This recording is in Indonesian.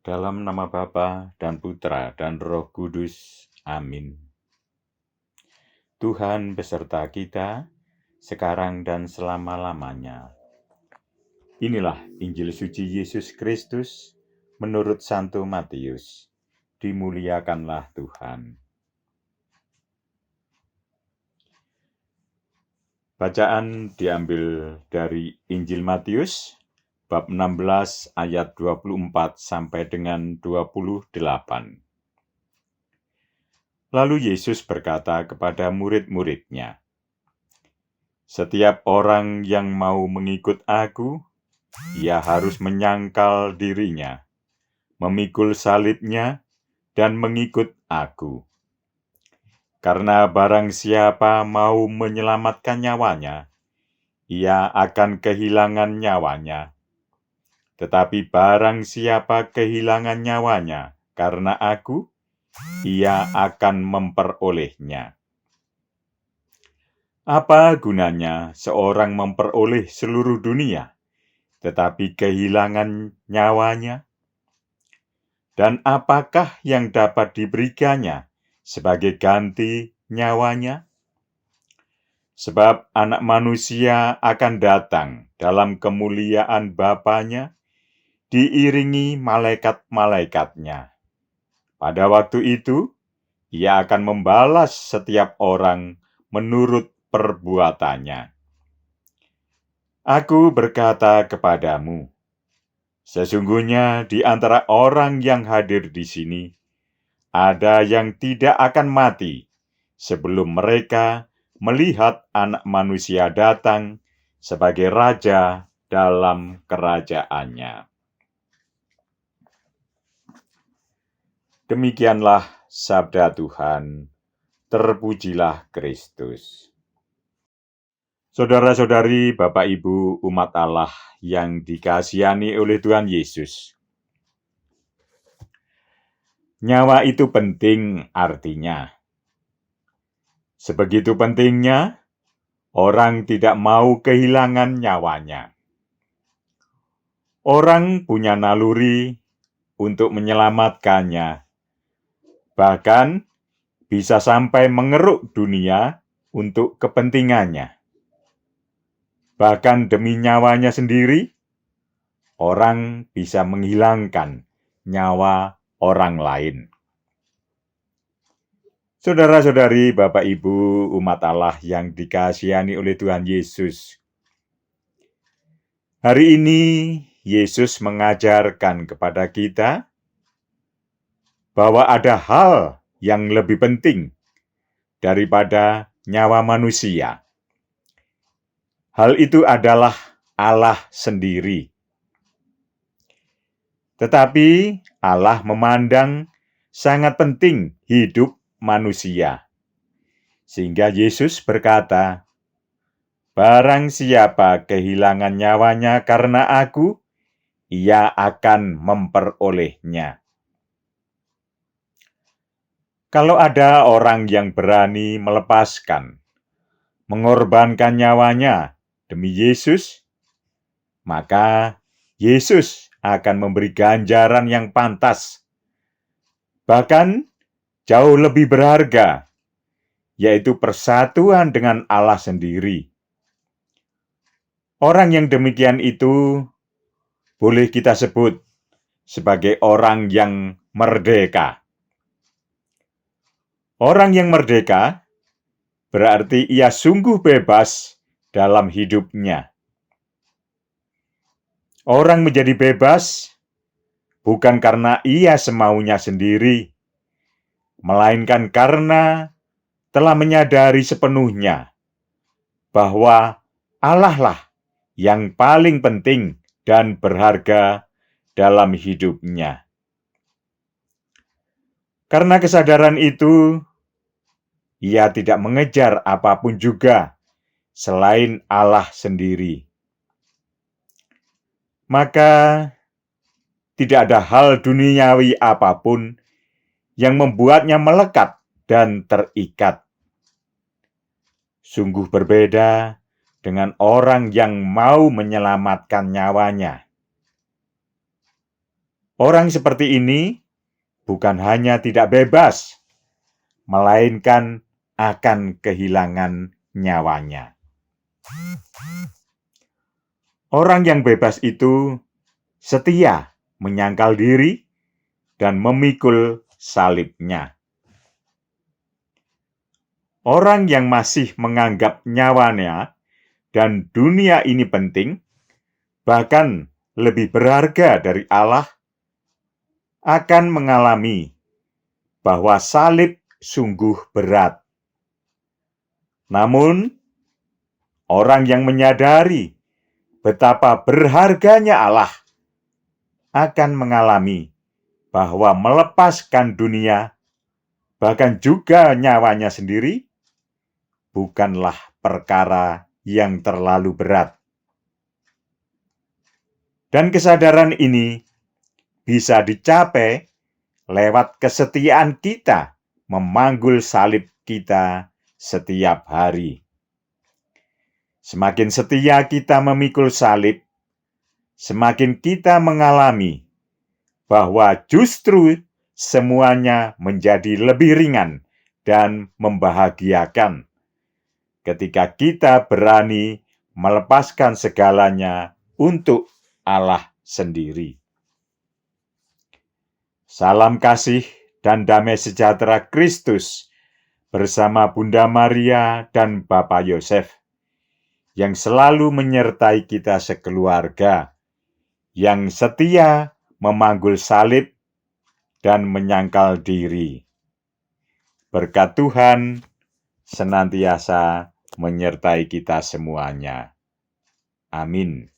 Dalam nama Bapa dan Putra dan Roh Kudus. Amin. Tuhan beserta kita, sekarang dan selama-lamanya. Inilah Injil suci Yesus Kristus menurut Santo Matius. Dimuliakanlah Tuhan. Bacaan diambil dari Injil Matius, bab 16 ayat 24 sampai dengan 28. Lalu Yesus berkata kepada murid-murid-Nya, "Setiap orang yang mau mengikut Aku, ia harus menyangkal dirinya, memikul salibnya, dan mengikut Aku. Karena barang siapa mau menyelamatkan nyawanya, ia akan kehilangan nyawanya. Tetapi barang siapa kehilangan nyawanya karena Aku, ia akan memperolehnya. Apa gunanya seorang memperoleh seluruh dunia, tetapi kehilangan nyawanya? Dan apakah yang dapat diberikannya sebagai ganti nyawanya? Sebab Anak Manusia akan datang dalam kemuliaan Bapa-Nya, diiringi malaikat-malaikatnya. Pada waktu itu, Ia akan membalas setiap orang menurut perbuatannya. Aku berkata kepadamu, sesungguhnya di antara orang yang hadir di sini, ada yang tidak akan mati sebelum mereka melihat Anak Manusia datang sebagai Raja dalam kerajaannya." Demikianlah sabda Tuhan. Terpujilah Kristus. Saudara-saudari, Bapak Ibu umat Allah yang dikasihani oleh Tuhan Yesus. Nyawa itu penting artinya. Sebegitu pentingnya, orang tidak mau kehilangan nyawanya. Orang punya naluri untuk menyelamatkannya. Bahkan bisa sampai mengeruk dunia untuk kepentingannya. Bahkan demi nyawanya sendiri, orang bisa menghilangkan nyawa orang lain. Saudara-saudari, Bapak Ibu umat Allah yang dikasihani oleh Tuhan Yesus. Hari ini Yesus mengajarkan kepada kita bahwa ada hal yang lebih penting daripada nyawa manusia. Hal itu adalah Allah sendiri. Tetapi Allah memandang sangat penting hidup manusia. Sehingga Yesus berkata, "Barang siapa kehilangan nyawanya karena Aku, ia akan memperolehnya." Kalau ada orang yang berani melepaskan, mengorbankan nyawanya demi Yesus, maka Yesus akan memberi ganjaran yang pantas, bahkan jauh lebih berharga, yaitu persatuan dengan Allah sendiri. Orang yang demikian itu boleh kita sebut sebagai orang yang merdeka. Orang yang merdeka berarti ia sungguh bebas dalam hidupnya. Orang menjadi bebas bukan karena ia semaunya sendiri, melainkan karena telah menyadari sepenuhnya bahwa Allah lah yang paling penting dan berharga dalam hidupnya. Karena kesadaran itu, ia tidak mengejar apapun juga selain Allah sendiri. Maka tidak ada hal duniawi apapun yang membuatnya melekat dan terikat. Sungguh berbeda dengan orang yang mau menyelamatkan nyawanya. Orang seperti ini bukan hanya tidak bebas, melainkan akan kehilangan nyawanya. Orang yang bebas itu setia menyangkal diri dan memikul salibnya. Orang yang masih menganggap nyawanya dan dunia ini penting, bahkan lebih berharga dari Allah, akan mengalami bahwa salib sungguh berat. Namun, orang yang menyadari betapa berharganya Allah akan mengalami bahwa melepaskan dunia, bahkan juga nyawanya sendiri, bukanlah perkara yang terlalu berat. Dan kesadaran ini bisa dicapai lewat kesetiaan kita memanggul salib kita setiap hari. Semakin setia kita memikul salib, semakin kita mengalami bahwa justru semuanya menjadi lebih ringan dan membahagiakan ketika kita berani melepaskan segalanya untuk Allah sendiri. Salam kasih dan damai sejahtera Kristus bersama Bunda Maria dan Bapak Yosef yang selalu menyertai kita sekeluarga, yang setia memanggul salib dan menyangkal diri. Berkat Tuhan senantiasa menyertai kita semuanya. Amin.